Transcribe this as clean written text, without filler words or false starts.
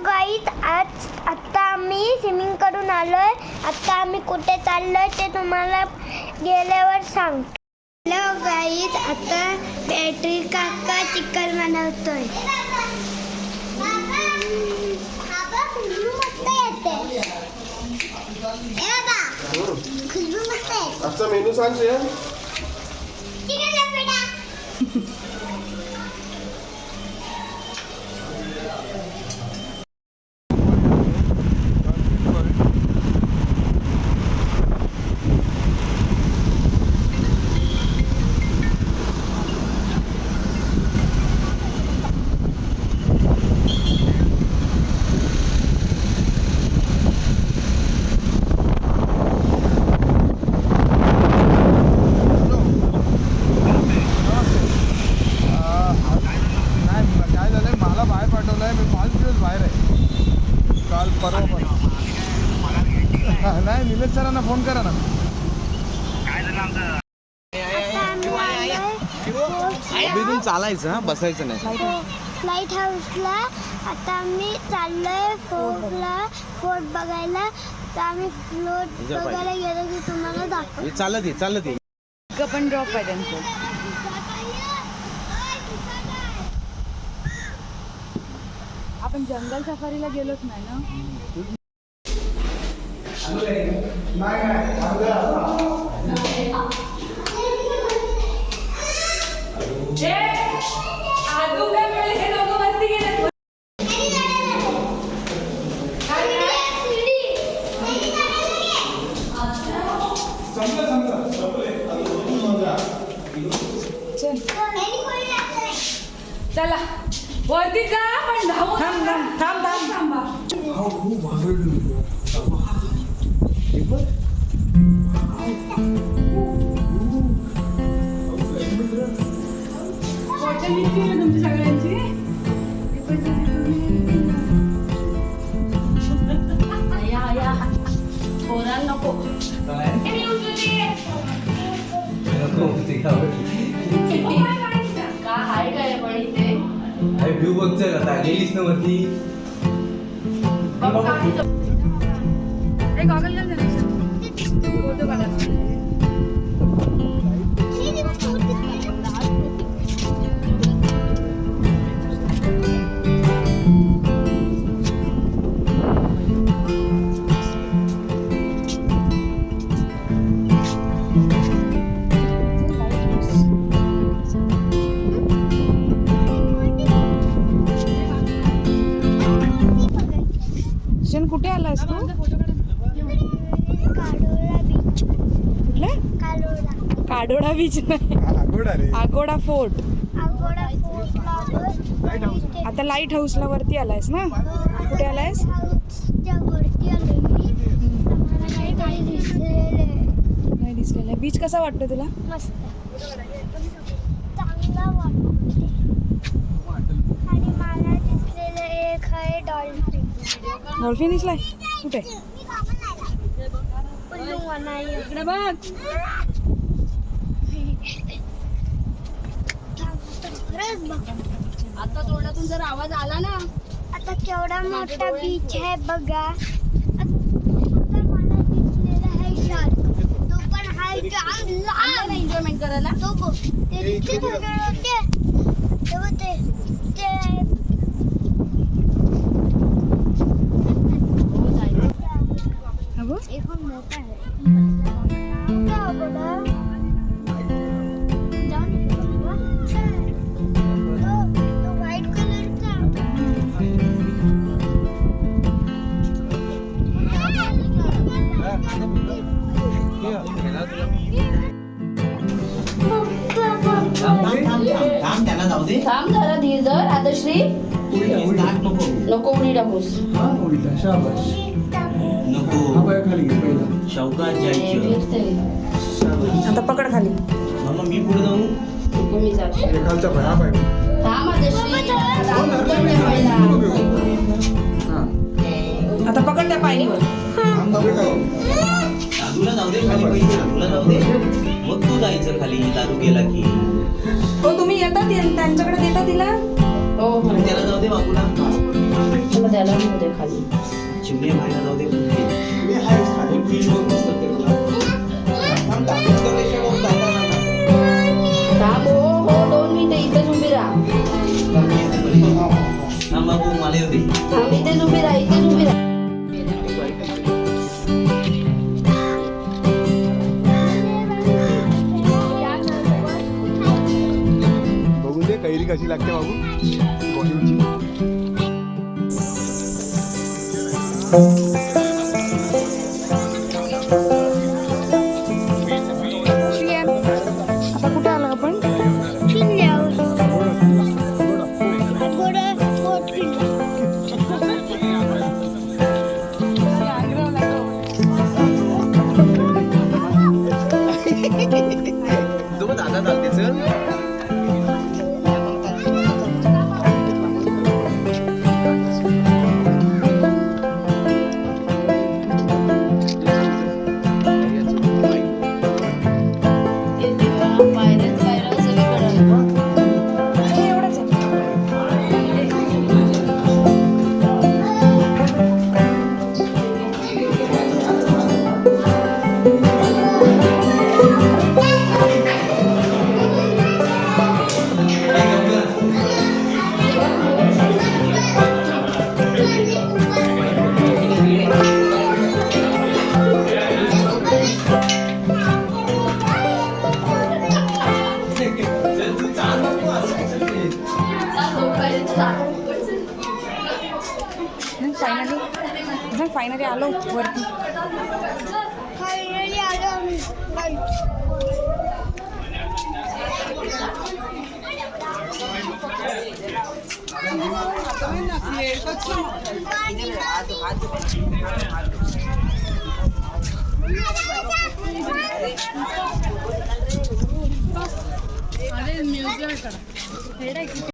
Guys आता आम्ही swimming करून आलोय. आता आम्ही कुठे चाललोय ते तुम्हाला गेल्यावर सांगतो. हॅलो गाईज, आता बॅटरी काका चिकन बनवतोय. आजचा मेनू सांग श्रेया. नाही निलेश सरांना फोन करा ना. इथून चालायचं, बसायचं नाही. लाईट हाऊसला आता आम्ही चाललोय फोर्ट बघायला. तर आम्ही फ्लोट बघायला गेलो की तुम्हाला दाखवतो. चालत ये पण ड्रॉप आहे त्यांचं. आपण जंगल सफारीला गेलोच नाही ना. चला वरती जा, पण धावू. थांबा. तुमची सगळ्यांची या पोरांना नको. का हाय काय पण इथे व्ह्यू बघतोय आता. गेलीस ना वरती. गॉगल घाल जरा. फोटो काढा. कुठे आलास तू? कुठला? काडोडा बीच नाही, आगोडा फोर्ट. आता लाईट हाऊसला वरती आलायस ना. कुठे आलायस? नाही दिसलेलं. बीच कसा वाटतो तुला? मस्त, चांगला वाटतो. आणि मला दिसलेलं एक आहे डॉल्फिन. डॉल्फिन दिसलाय कुठे? इकडे बघ. आता तोंडातून जर आवाज आला ना. आता केवढा मोठा बीच आहे बघा. आता मला दिसलेला आहे शार्क. तो पण हाय लहान. एन्जॉयमेंट करायला तो बघ, ते दिसते एक मोठा आहे. तो व्हाईट कलरचा. थांब जरा धीर धर. आदश्री नको उडी टाकूस. शौकात जायचं. आता पकड खाली. मग मी पुढे जाऊ. नको मी जाते. थांब आदश्री. आता पकड त्या पायरीवर. दादूला जाऊ दे खाली. पहिले दादूला जाऊ दे, मग तू जायचं खाली. दादू गेला की हो तुम्ही येतात त्यांच्याकडे देता तिला. हो त्याला जाऊ दे बाबूला. त्याला नेऊ दे खाली. चिमणे बाहेर जाऊ दे कुठे. फिश बघूच तर ते मला. थांब, दाखवतो तर रेषा बघून जाताना. थांब हो हो 2 मिनिटं इथेच उभी राहा. थांब बाबू, मला येऊ दे. थांब इथेच उभी राहा, इथेच उभी राहा. बघू दे कैरी कशी लागते बाबू बॉलिवूडची. आता कुठे आलो आपण? तो दादा चालते सर. फायनली आलो वरती. फायनली आलो आम्ही.